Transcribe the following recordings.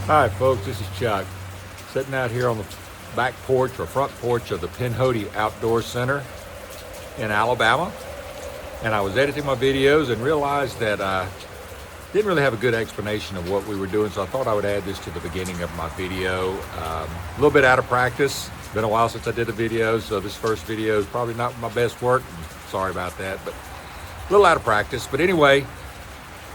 Hi folks, this is Chuck, sitting out here on the back porch or front porch of the Pinhoti Outdoor Center in Alabama. And I was editing my videos and realized that I didn't really have a good explanation of what we were doing, so I thought I would add this to the beginning of my video. A little bit out of practice. It's been a while since I did a video, so this first video is probably not my best work. Sorry about that, but a little out of practice. But anyway,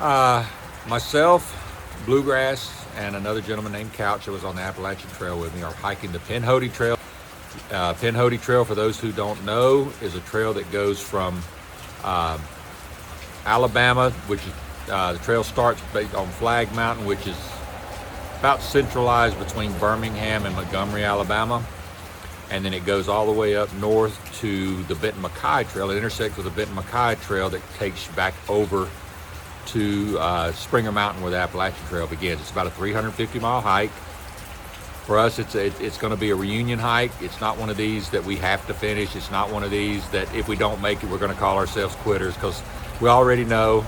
myself, Bluegrass, and another gentleman named Couch that was on the Appalachian Trail with me are hiking the Pinhoti Trail. Pinhoti Trail, for those who don't know, is a trail that goes from Alabama, which is the trail starts on Flag Mountain, which is about centralized between Birmingham and Montgomery, Alabama. And then it goes all the way up north to the Benton-MacKaye Trail. It intersects with the Benton-MacKaye Trail that takes you back over to Springer Mountain where the Appalachian Trail begins. It's about a 350-mile hike. For us, it's going to be a reunion hike. It's not one of these that we have to finish. It's not one of these that if we don't make it, we're going to call ourselves quitters, because we already know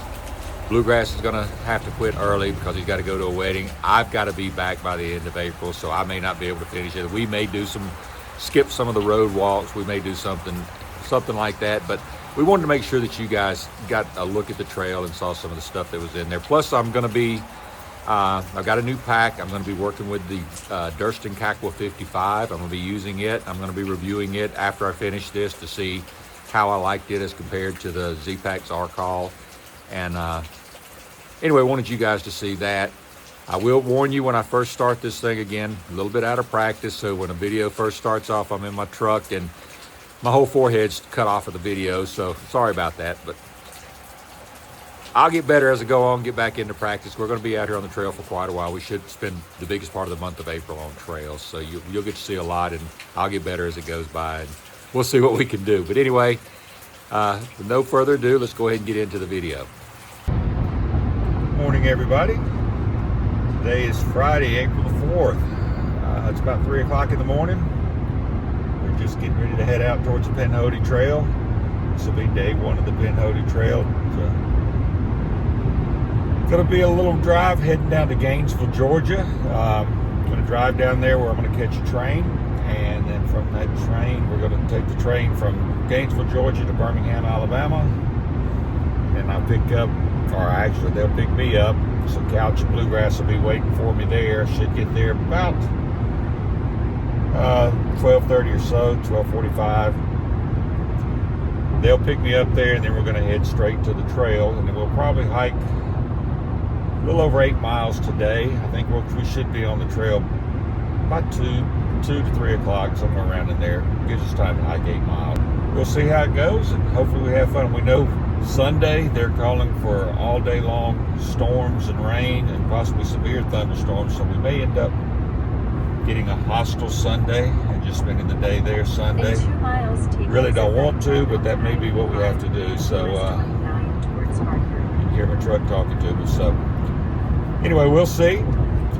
Bluegrass is going to have to quit early because he's got to go to a wedding. I've got to be back by the end of April, so I may not be able to finish it. We may skip some of the road walks. We may do something like that, but we wanted to make sure that you guys got a look at the trail and saw some of the stuff that was in there. Plus, I'm going to be, I've got a new pack. I'm going to be working with the Durston Kakwa 55. I'm going to be using it. I'm going to be reviewing it after I finish this to see how I liked it as compared to the Z-Packs R-Call. And anyway, I wanted you guys to see that. I will warn you when I first start this thing again, a little bit out of practice. So when a video first starts off, I'm in my truck and my whole forehead's cut off of the video, so sorry about that, but I'll get better as I go on, get back into practice. We're going to be out here on the trail for quite a while. We should spend the biggest part of the month of April on trails, so you'll get to see a lot, and I'll get better as it goes by, and we'll see what we can do. But anyway, with no further ado, let's go ahead and get into the video. Morning, everybody. Today is Friday, April the 4th. It's about 3 o'clock in the morning. Just getting ready to head out towards the Pinhoti Trail. This will be day one of the Pinhoti Trail. It's going to be a little drive heading down to Gainesville, Georgia. I'm going to drive down there where I'm going to catch a train, and then from that train we're going to take the train from Gainesville, Georgia to Birmingham, Alabama. And I'll pick up, or actually they'll pick me up. So Couch and Bluegrass will be waiting for me there. Should get there about 12:30 or so, 12:45. They'll pick me up there, and then we're going to head straight to the trail, and then we'll probably hike a little over 8 miles today. I think we should be on the trail about 2 to 3 o'clock, somewhere around in there. Gives us time to hike 8 miles. We'll see how it goes, and hopefully we have fun. We know Sunday they're calling for all day long storms and rain and possibly severe thunderstorms, so we may end up getting a hostile Sunday and just spending the day there Sunday. Really don't want to, but that may be what we have to do. So you can hear my truck talking to me. So anyway, we'll see,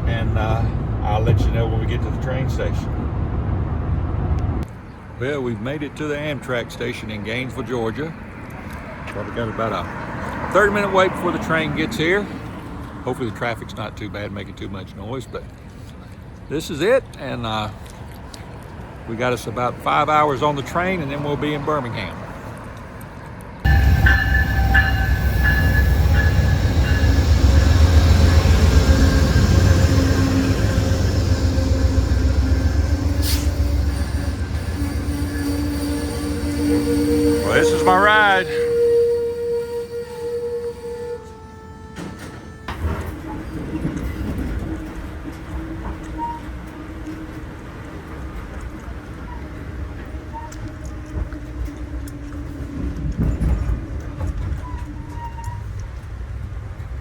and I'll let you know when we get to the train station. Well, we've made it to the Amtrak station in Gainesville, Georgia. Probably got about a 30-minute wait before the train gets here. Hopefully the traffic's not too bad, making too much noise, but this is it, and we got us about 5 hours on the train, and then we'll be in Birmingham. Well, this is my ride.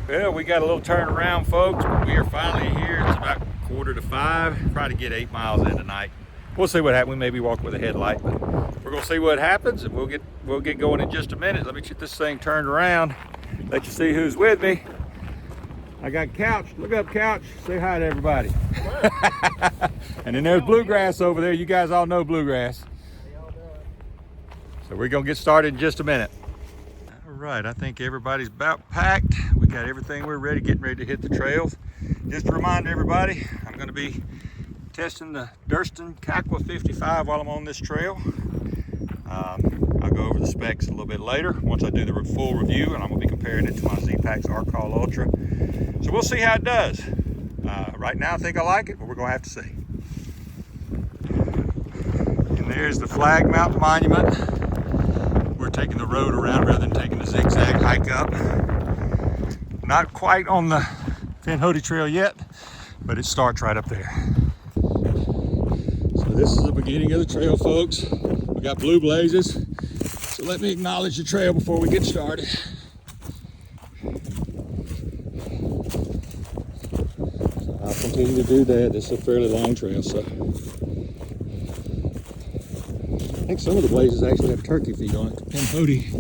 Well, we got a little turnaround, folks, but we are finally here. It's about 4:45. Try to get 8 miles in tonight. We'll see what happens. We may be walking with a headlight, but we're gonna see what happens, and we'll get going in just a minute. Let me get this thing turned around, let you see who's with me. I got Couch. Look up, Couch. Say hi to everybody. And then there's Bluegrass over there. You guys all know Bluegrass. So we're gonna get started in just a minute. All right, I think everybody's about packed. We got everything we're ready, getting ready to hit the trails. Just a reminder, everybody, I'm going to be testing the Durston Kakwa 55 while I'm on this trail. I'll go over the specs a little bit later once I do the full review, and I'm going to be comparing it to my Z-Packs Arcall Ultra. So we'll see how it does. Right now I think I like it, but we're going to have to see. And there's the Flag Mountain Monument. We're taking the road around rather than taking the zigzag hike up. Not quite on the Pinhoti Trail yet, but it starts right up there. So this is the beginning of the trail, folks. We got blue blazes, so let me acknowledge the trail before we get started. I'll continue to do that. This is a fairly long trail, so. I think some of the blazes actually have turkey feet on it. Pinhoti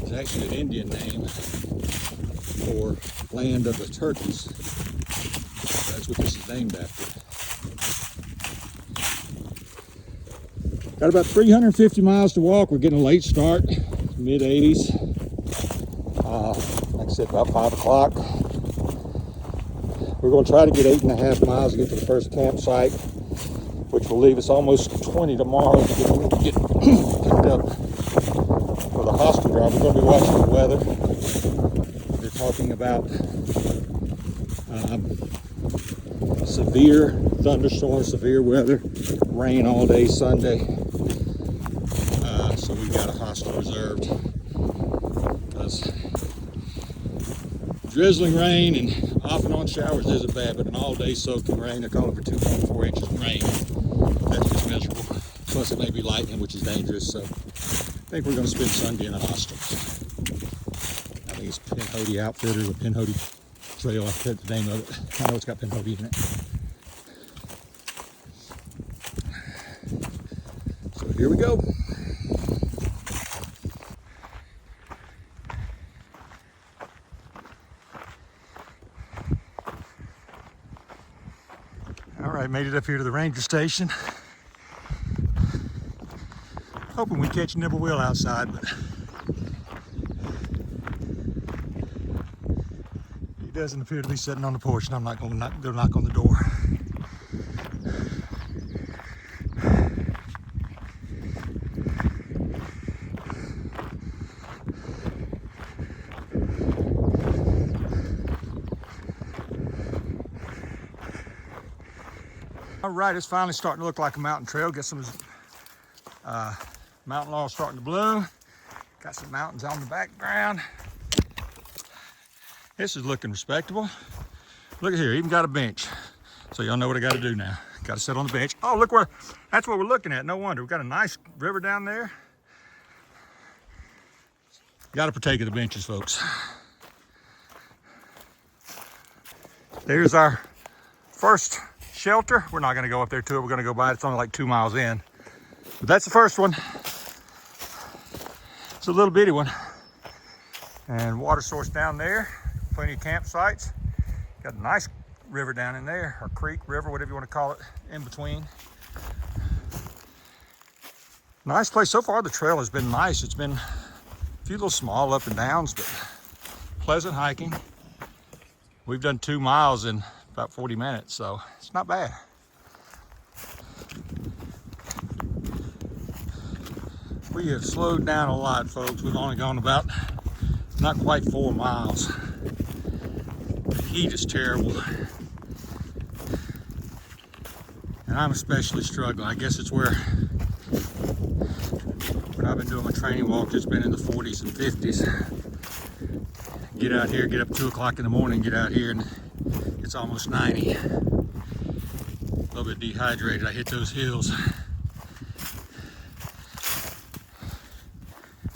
is actually an Indian name for land of the turkeys. That's what this is named after. Got about 350 miles to walk. We're getting a late start, mid 80s. Like I said, about 5 o'clock. We're going to try to get 8.5 miles to get to the first campsite, which will leave us almost 20 tomorrow to get picked up for the hostel drive. We're going to be watching the weather. They're talking about severe thunderstorms, severe weather, rain all day Sunday. So we got a hostel reserved because drizzling rain and off and on showers isn't bad, but an all-day soaking rain, they're calling for 2.4 inches of rain. That's just miserable. Plus it may be lightning, which is dangerous, so I think we're going to spend Sunday in a hostel. I think it's Pinhoti Outfitter or Pinhoti Trail, I forget the name of it. I know it's got Pinhoti in it. So here we go. All right, made it up here to the ranger station. Hoping we catch Nibble Wheel outside, but he doesn't appear to be sitting on the porch, and I'm not going to go knock on the door. All right, it's finally starting to look like a mountain trail. Get some mountain laurel starting to bloom. Got some mountains on the background. This is looking respectable. Look at here, even got a bench. So y'all know what I got to do now. Got to sit on the bench. Oh, look where, that's what we're looking at. No wonder. We've got a nice river down there. Got to partake of the benches, folks. There's our first shelter. We're not going to go up there to it. We're going to go by it. It's only like 2 miles in. But that's the first one. It's a little bitty one. And water source down there. Plenty of campsites. Got a nice river down in there, or creek, river, whatever you want to call it, in between. Nice place. So far the trail has been nice. It's been a few little small up and downs, but pleasant hiking. We've done 2 miles in about 40 minutes, so it's not bad. We have slowed down a lot, folks. We've only gone about not quite 4 miles. The heat is terrible. And I'm especially struggling. I guess it's where when I've been doing my training walk, it's been in the 40s and 50s. Get out here, get up 2 o'clock in the morning, get out here, and it's almost 90. A little bit dehydrated. I hit those hills.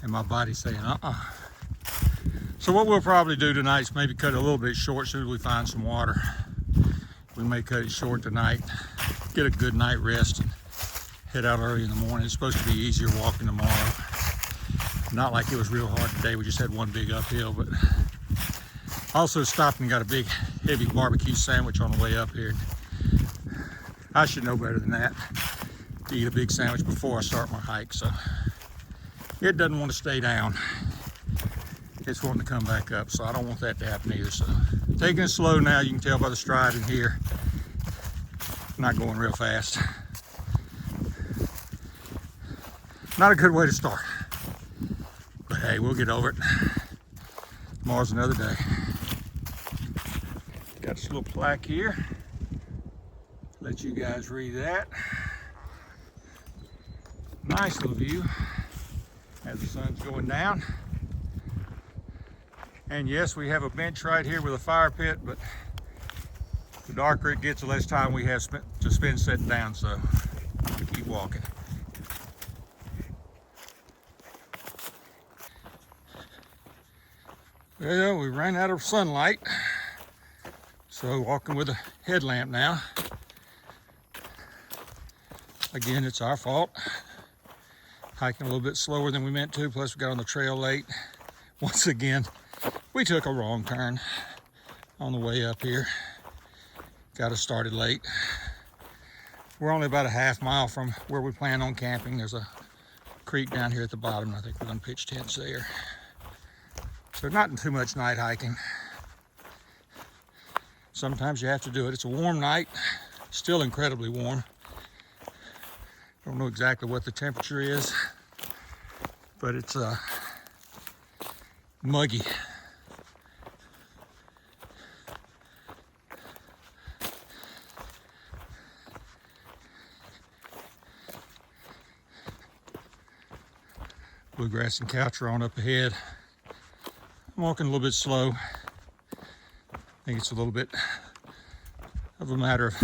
And my body's saying, So what we'll probably do tonight is maybe cut it a little bit short as soon as we find some water. We may cut it short tonight, get a good night rest, and head out early in the morning. It's supposed to be easier walking tomorrow. Not like it was real hard today. We just had one big uphill, but also stopped and got a big, heavy barbecue sandwich on the way up here. I should know better than that, to eat a big sandwich before I start my hike, so it doesn't want to stay down. it's wanting to come back up, so I don't want that to happen either. So taking it slow now. You can tell by the stride in here. Not going real fast. Not a good way to start. But hey, we'll get over it. Tomorrow's another day. Got this little plaque here. Let you guys read that. Nice little view as the sun's going down. And yes, we have a bench right here with a fire pit, but the darker it gets, the less time we have to spend sitting down, so we keep walking. Well, we ran out of sunlight, so walking with a headlamp now. Again, it's our fault. Hiking a little bit slower than we meant to, plus we got on the trail late. Once again, we took a wrong turn on the way up here. Got us started late. We're only about a half mile from where we plan on camping. There's a creek down here at the bottom, and I think we're gonna pitch tents there. So not too much night hiking. Sometimes you have to do it. It's a warm night, still incredibly warm. Don't know exactly what the temperature is, but it's muggy. Bluegrass and couch are on up ahead. I'm walking a little bit slow. I think it's a little bit of a matter of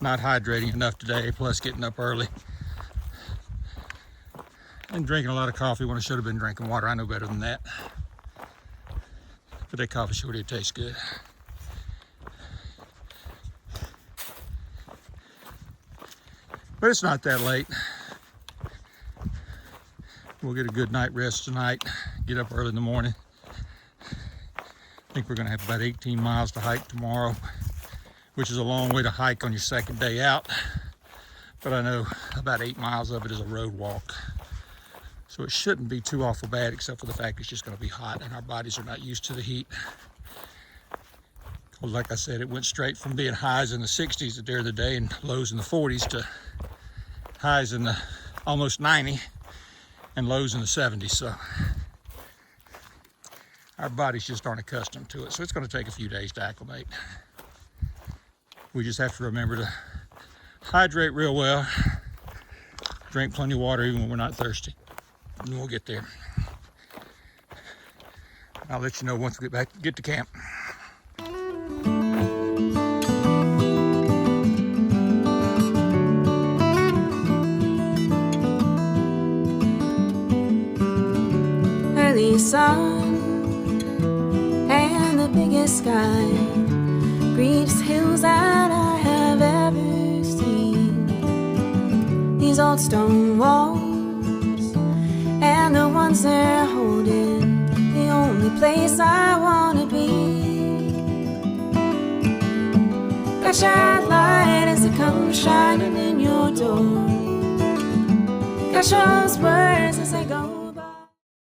not hydrating enough today, plus getting up early and drinking a lot of coffee when I should have been drinking water. I know better than that. But that coffee sure did taste good. But it's not that late. We'll get a good night rest tonight, get up early in the morning. I think we're gonna have about 18 miles to hike tomorrow, which is a long way to hike on your second day out. But I know about 8 miles of it is a road walk. So it shouldn't be too awful bad, except for the fact it's just gonna be hot and our bodies are not used to the heat. Well, like I said, it went straight from being highs in the 60s the other day and lows in the 40s to highs in the almost 90 and lows in the 70s. So our bodies just aren't accustomed to it. So it's going to take a few days to acclimate. We just have to remember to hydrate real well, drink plenty of water even when we're not thirsty, and we'll get there. I'll let you know once we get to camp. Early sun and the biggest sky, greenest hills that I have ever seen. These old stone walls and the ones they're holding, the only place I wanna be. Got your light as it comes shining in your door. Got those words as they go.